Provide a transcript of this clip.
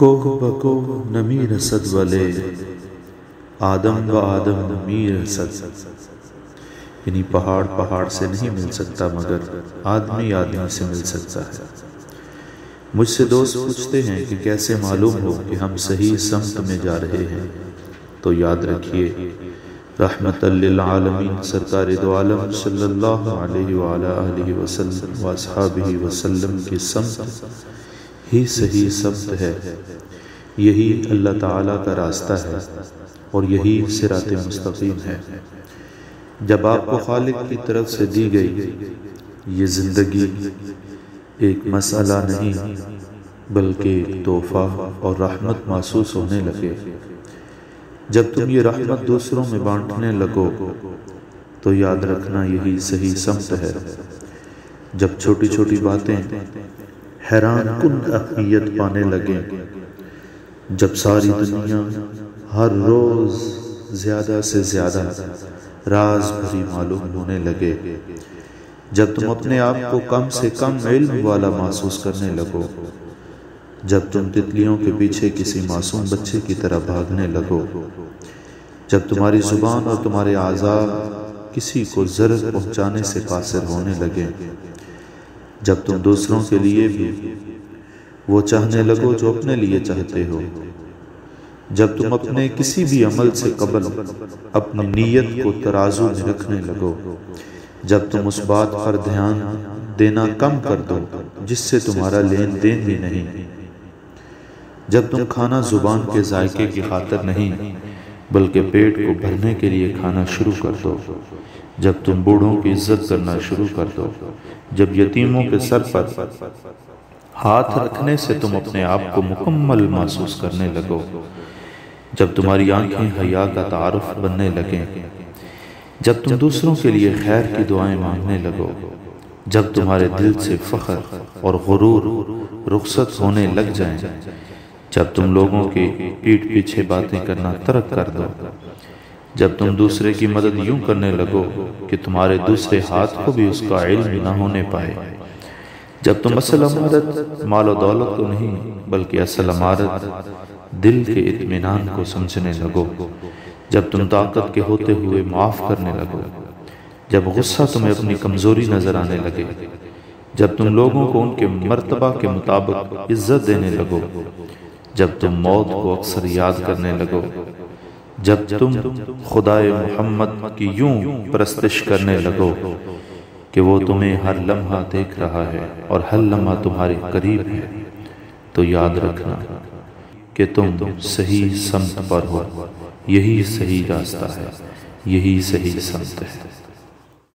کوہ بکوہ نمی رسد ولے آدم و آدم نمی رسد، یعنی پہاڑ پہاڑ سے نہیں مل سکتا مگر آدمی آدمی سے مل سکتا ہے۔ مجھ سے دوست پوچھتے ہیں کہ کیسے معلوم ہو کہ ہم صحیح سمت میں جا رہے ہیں، تو یاد رکھیے رحمت للعالمین سرکار دو عالم صلی اللہ علیہ وآلہ وسلم و اصحابہ وسلم کی سمت ہی صحیح سمت ہے، یہی اللہ تعالیٰ کا راستہ ہے اور یہی صراط مستقیم ہے۔ جب آپ کو خالق کی طرف سے دی گئی یہ زندگی ایک مسئلہ نہیں بلکہ تحفہ اور رحمت محسوس ہونے لگے، جب تم یہ رحمت دوسروں میں بانٹنے لگو تو یاد رکھنا یہی صحیح سمت ہے۔ جب چھوٹی چھوٹی باتیں حیران کن اہمیت پانے لگیں، جب ساری دنیا ہر روز زیادہ سے زیادہ راز بھری معلوم ہونے لگے، جب تم اپنے آپ کو کم سے کم علم والا محسوس کرنے لگو، جب تم تتلیوں کے پیچھے کسی معصوم بچے کی طرح بھاگنے لگو، جب تمہاری زبان اور تمہارے اعضاء کسی کو ضرر پہنچانے سے قاصر ہونے لگے، جب تم دوسروں کے لیے بھی وہ چاہنے لگو جو اپنے لیے چاہتے ہو، جب تم اپنے کسی بھی عمل سے قبل اپنی نیت کو ترازو میں رکھنے لگو، جب تم اس بات پر دھیان دینا کم کر دو جس سے تمہارا لین دین بھی نہیں، جب تم کھانا زبان کے ذائقے کی خاطر نہیں بلکہ پیٹ کو بھرنے کے لیے کھانا شروع کر دو، جب تم بوڑھوں کی عزت کرنا شروع کر دو، جب یتیموں کے سر پر ہاتھ رکھنے سے تم اپنے آپ کو مکمل محسوس کرنے لگو، جب تمہاری آنکھیں حیا کا تعارف بننے لگیں، جب تم دوسروں کے لیے خیر کی دعائیں مانگنے لگو، جب تمہارے دل سے فخر اور غرور رخصت ہونے لگ جائیں، جب تم لوگوں کی پیٹھ پیچھے باتیں کرنا ترک کر دو، جب تم دوسرے کی مدد یوں کرنے لگو کہ تمہارے دوسرے ہاتھ کو بھی اس کا علم نہ ہونے پائے، جب تم اصل امارت مال و دولت کو نہیں بلکہ اصل امارت دل کے اطمینان کو سمجھنے لگو، جب تم طاقت کے ہوتے ہوئے معاف کرنے لگو، جب غصہ تمہیں اپنی کمزوری نظر آنے لگے، جب تم لوگوں کو ان کے مرتبہ کے مطابق عزت دینے لگو، جب تم موت کو اکثر یاد کرنے لگو، جب تم خدائے محمد کی یوں پرستش کرنے لگو کہ وہ تمہیں ہر لمحہ دیکھ رہا ہے اور ہر لمحہ تمہارے قریب ہے، تو یاد رکھنا کہ تم صحیح سمت پر ہو، یہی صحیح راستہ ہے، یہی صحیح سمت ہے۔